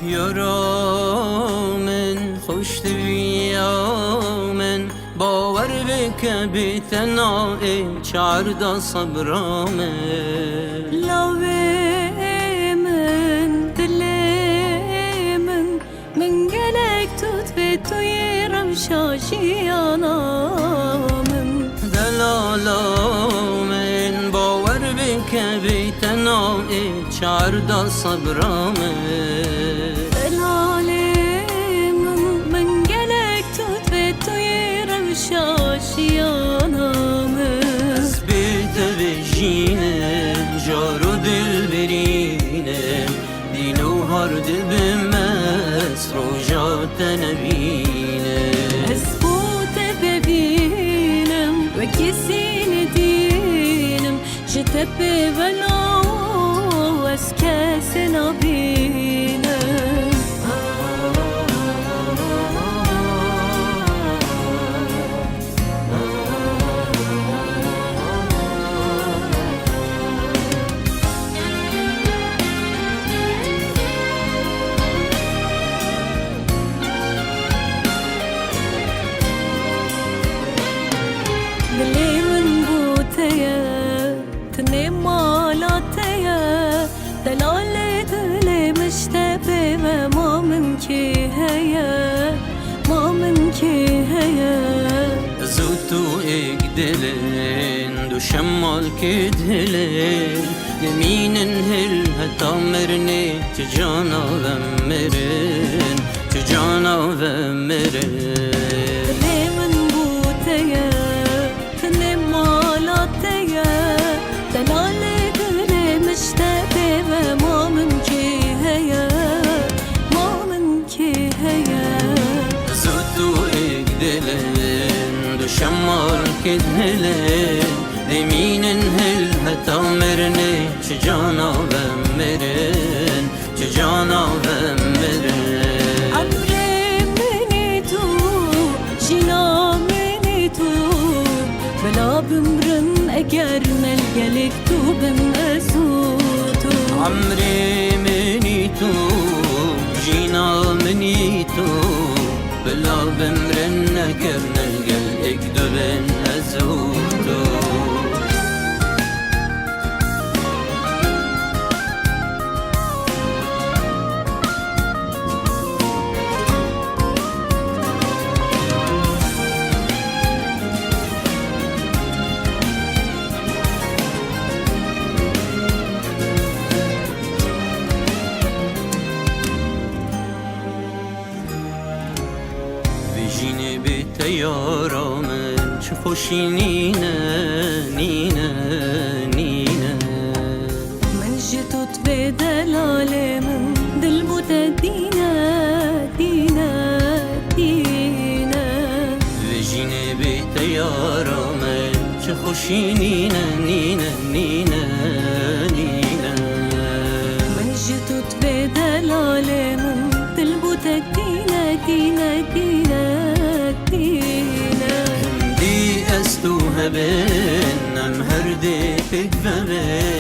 یارا من خوش دویا من باور بک بیتنای چاردا صبرامه لاوی من دلی من گلک توت به توی روشاشیانا من دلالا من باور بک بیتنای چاردا صبرامه شاشیانامız Zbirte vejine Jar و دل برینه دین و هر دل بمس روجات نبینه از بود ببینم و کسی ندینم جتب ولو از کس نبینم دلی من بوتیه تنی مالاتیه دلال دلی مشتبه و ما من کی هیه ما من کی هیه زوتو ایک دلین دو شمال که دلین یمینن هل حتا مرنی چه جانا و مرن چه جانا و مرن دلی من بوتیه دلال دل مشتبه و ما من کی هيا ما من کی هيا زودو ایک دلن دو شمال که دلن دمینن هل حتا مرنه چه جانا و مرن چه جانا و مرن عمري مني تو جينا مني تو بلا بمرن اگر ملقلك تو بمأسوتو عمري مني تو جينا مني تو بلا بمرن اگر نلقلك تو بمأسوتو جینه بیت یارا من چه خوشی نینه نینه نینه من جتوت به دلال من دل بود دینه دینه دینه جینه بیت یارا من چه خوشی نینه نینه نینه نینه من جتوت به دلال من دل بود دینه دینه دینه دي استو هبن ام هردي فيك ببن